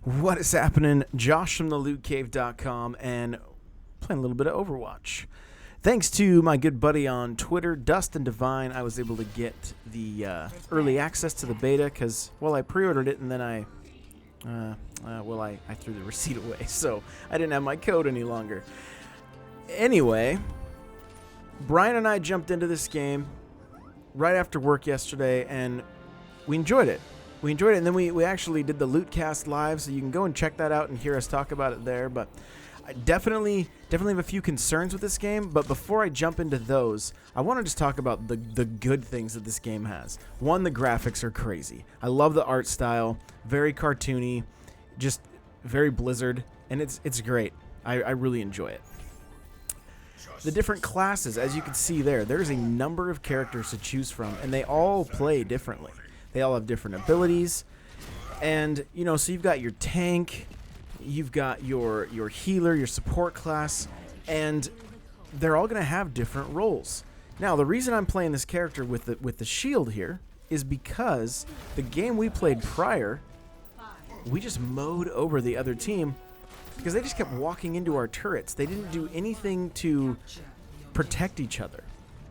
What is happening? Josh from thelootcave.com and playing a little bit of Overwatch. Thanks to my good buddy on Twitter, Dustin Divine, I was able to get the early access to the beta because, well, I pre-ordered it and then I threw the receipt away, so I didn't have my code any longer. Anyway, Brian and I jumped into this game right after work yesterday, and we enjoyed it. And then we actually did the Lootcast live, so you can go and check that out and hear us talk about it there. But I definitely have a few concerns with this game. But before I jump into those, I want to just talk about the good things that this game has. One, the graphics are crazy. I love the art style, very cartoony, just very Blizzard, and it's great. I really enjoy it. The different classes, as you can see there's a number of characters to choose from, and they all play differently. They all have different abilities, and so you've got your tank, you've got your healer, your support class, and they're all going to have different roles. Now, the reason I'm playing this character with the shield here is because the game we played prior, we just mowed over the other team because they just kept walking into our turrets. They didn't do anything to protect each other.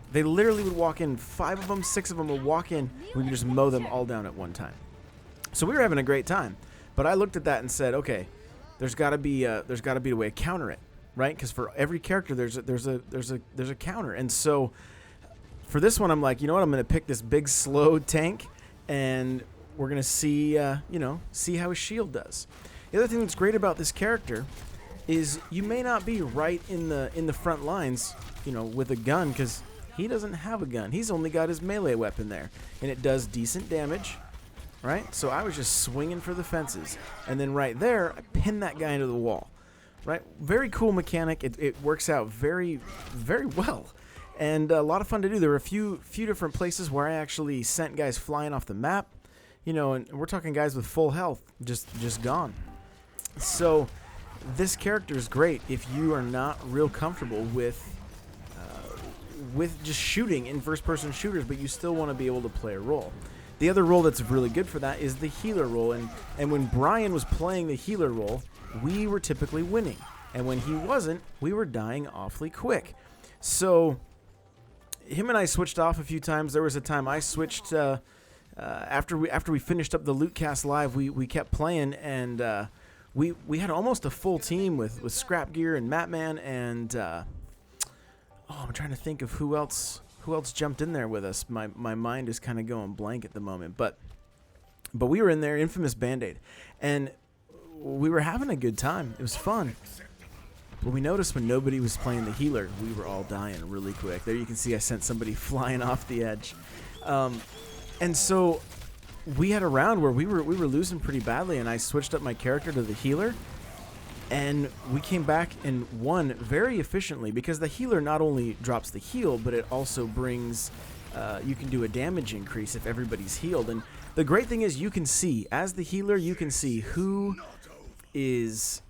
They literally would walk in, 5 of them, 6 of them would walk in, we could just mow them all down at one time. So we were having a great time. But I looked at that and said, okay, there's got to be a way to counter it, right? Because for every character there's a counter. And so for this one, I'm like, you know what? I'm going to pick this big slow tank, and we're going to see how his shield does. The other thing that's great about this character is you may not be right in the front lines, with a gun, because he doesn't have a gun. He's only got his melee weapon there, and it does decent damage, right? So I was just swinging for the fences, and then right there, I pinned that guy into the wall, right? Very cool mechanic. It works out very, very well, and a lot of fun to do. There were a few different places where I actually sent guys flying off the map, and we're talking guys with full health, just gone. So this character is great if you are not real comfortable with just shooting in first-person shooters, but you still want to be able to play a role. The other role that's really good for that is the healer role, and when Brian was playing the healer role, we were typically winning, and when he wasn't, we were dying awfully quick. So him and I switched off a few times. There was a time I switched after we finished up the Lootcast live. We kept playing, and we had almost a full team with Scrap Gear and Matman and I'm trying to think of who else jumped in there with us. My mind is kind of going blank at the moment, but we were in there, Infamous Band-Aid, and we were having a good time. It was fun. But we noticed when nobody was playing the healer, we were all dying really quick. There you can see I sent somebody flying off the edge. And so we had a round where we were losing pretty badly, and I switched up my character to the healer, and we came back and won very efficiently because the healer not only drops the heal, but it also brings you can do a damage increase if everybody's healed. And the great thing is you can see, as the healer, you can see who is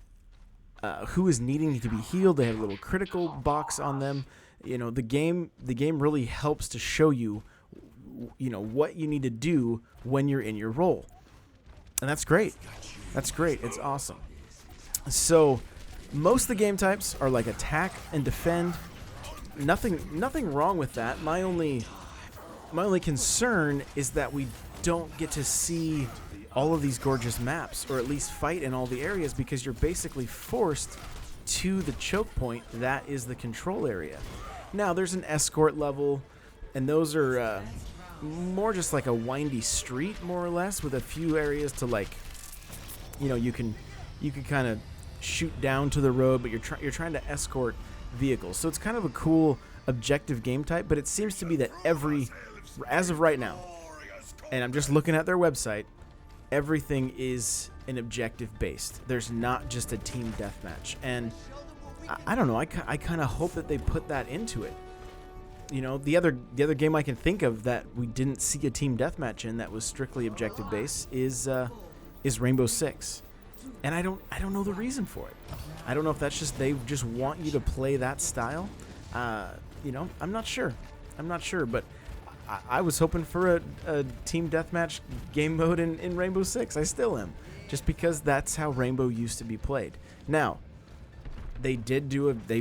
needing to be healed. They have a little critical box on them. The game really helps to show you what you need to do when you're in your role. And that's great. It's awesome. So most of the game types are like attack and defend. Nothing wrong with that. My only concern is that we don't get to see all of these gorgeous maps, or at least fight in all the areas, because you're basically forced to the choke point that is the control area. Now there's an escort level, and those are more just like a windy street, more or less, with a few areas to you can kind of shoot down to the road, but you're trying to escort vehicles. So it's kind of a cool objective game type, but it seems to be that as of right now, and I'm just looking at their website, everything is an objective based. There's not just a team deathmatch, and I don't know. I kind of hope that they put that into it. The other game I can think of that we didn't see a team deathmatch in that was strictly objective based is Rainbow Six. And I don't know the reason for it. I don't know if that's just they just want you to play that style. I'm not sure. But I was hoping for a team deathmatch game mode in Rainbow Six. I still am. just because that's how Rainbow used to be played. Now, they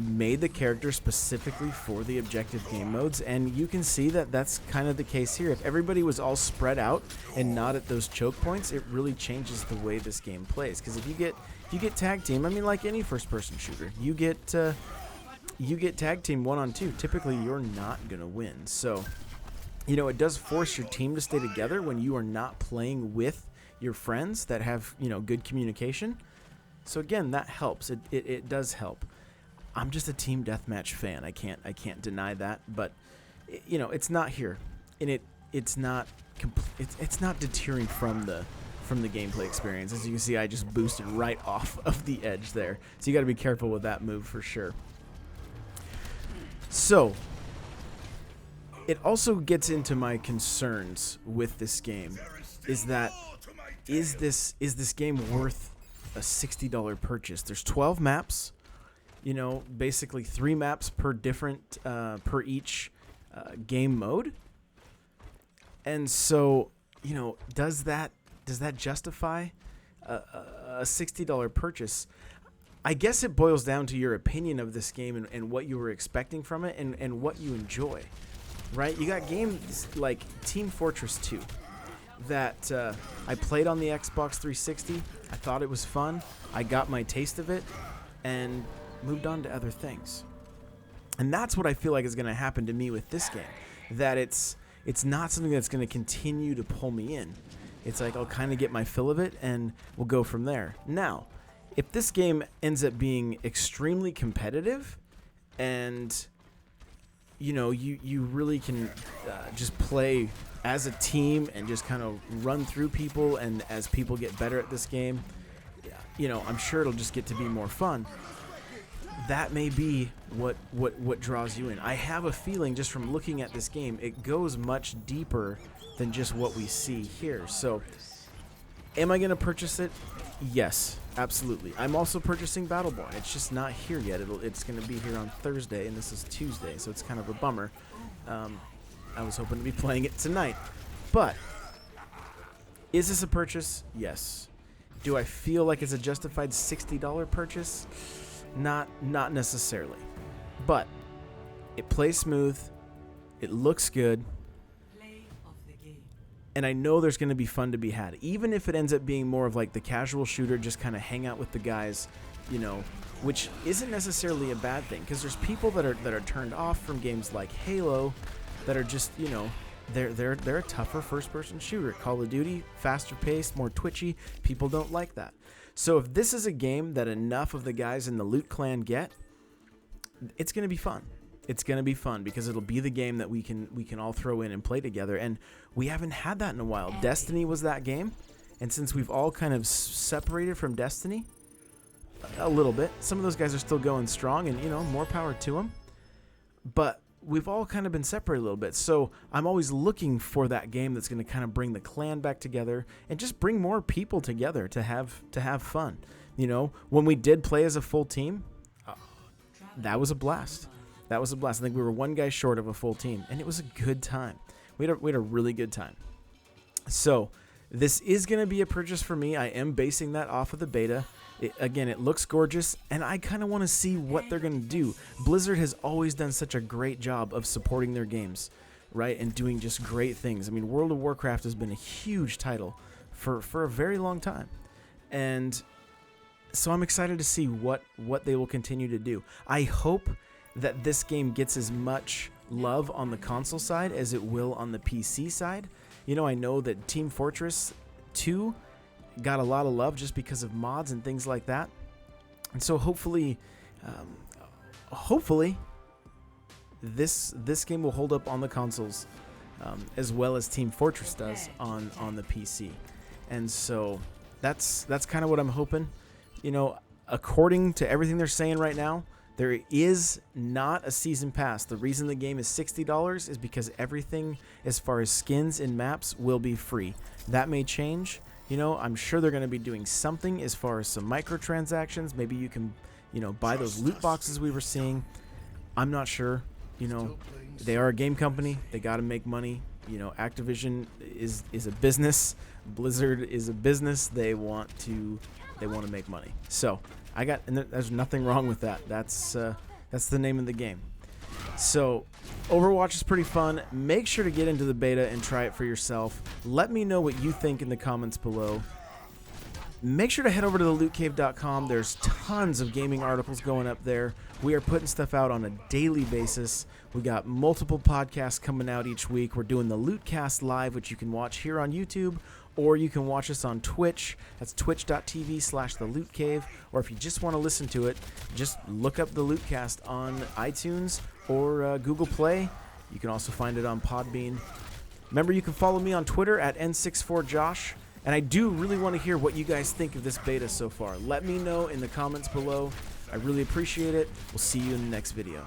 made the character specifically for the objective game modes, and you can see that that's kind of the case here. If everybody was all spread out and not at those choke points, it really changes the way this game plays. Because if you get tag team, I mean, like any first-person shooter, you get tag team 1-on-2. Typically, you're not gonna win. So, it does force your team to stay together when you are not playing with your friends that have good communication. So again, that helps. It does help. I'm just a team deathmatch fan. I can't deny that. But it's not here, and it's not deterring from the gameplay experience. As you can see, I just boosted right off of the edge there. So you got to be careful with that move for sure. So it also gets into my concerns with this game. Is this game worth a $60 purchase? There's 12 maps, basically 3 maps per different per each game mode. And so, does that justify a $60 purchase? I guess it boils down to your opinion of this game and what you were expecting from it and what you enjoy, right? You got games like Team Fortress 2 that I played on the Xbox 360. I thought it was fun. I got my taste of it and moved on to other things. And that's what I feel like is going to happen to me with this game. That it's not something that's going to continue to pull me in. It's like I'll kind of get my fill of it and we'll go from there. Now, if this game ends up being extremely competitive and you really can just play as a team and just kind of run through people, and as people get better at this game, I'm sure it'll just get to be more fun. That may be what draws you in. I have a feeling just from looking at this game, it goes much deeper than just what we see here. So, am I going to purchase it? Yes, absolutely. I'm also purchasing Battleborn. It's just not here yet. It's going to be here on Thursday, and this is Tuesday, so it's kind of a bummer. I was hoping to be playing it tonight. But, is this a purchase? Yes. Do I feel like it's a justified $60 purchase? Not necessarily. But, it plays smooth. It looks good. And I know there's going to be fun to be had. Even if it ends up being more of like the casual shooter, just kind of hang out with the guys, which isn't necessarily a bad thing. Because there's people that are turned off from games like Halo that are just, they're a tougher first-person shooter. Call of Duty, faster paced, more twitchy. People don't like that. So if this is a game that enough of the guys in the Loot Clan get, it's going to be fun. It's going to be fun because it'll be the game that we can all throw in and play together. And we haven't had that in a while. Destiny was that game. And since we've all kind of separated from Destiny a little bit, some of those guys are still going strong and, more power to them. But we've all kind of been separated a little bit. So I'm always looking for that game that's going to kind of bring the clan back together and just bring more people together to have fun. When we did play as a full team, that was a blast. That was a blast. I think we were one guy short of a full team, and it was a good time. We had a really good time. So this is going to be a purchase for me. I am basing that off of the beta. Again, it looks gorgeous, and I kind of want to see what they're going to do. Blizzard has always done such a great job of supporting their games, right, and doing just great things. I mean, World of Warcraft has been a huge title for a very long time, and so I'm excited to see what they will continue to do. I hope that this game gets as much love on the console side as it will on the PC side. I know that Team Fortress 2 got a lot of love just because of mods and things like that. And so hopefully this game will hold up on the consoles as well as Team Fortress does on the PC. And so that's kind of what I'm hoping. According to everything they're saying right now, there is not a season pass. The reason the game is $60 is because everything as far as skins and maps will be free. That may change. I'm sure they're going to be doing something as far as some microtransactions. Maybe you can, buy those loot boxes we were seeing. I'm not sure. They are a game company. They got to make money. You know, Activision is a business. Blizzard is a business. They want to make money. So and there's nothing wrong with that. That's the name of the game. So Overwatch is pretty fun. Make sure to get into the beta and try it for yourself. Let me know what you think in the comments below. Make sure to head over to thelootcave.com. There's tons of gaming articles going up there. We are putting stuff out on a daily basis. We got multiple podcasts coming out each week. We're doing the Lootcast Live, which you can watch here on YouTube, or you can watch us on Twitch. That's twitch.tv/thelootcave. Or if you just want to listen to it, just look up the Lootcast on iTunes or Google Play. You can also find it on Podbean. Remember, you can follow me on Twitter at N64Josh. And I do really want to hear what you guys think of this beta so far. Let me know in the comments below. I really appreciate it. We'll see you in the next video.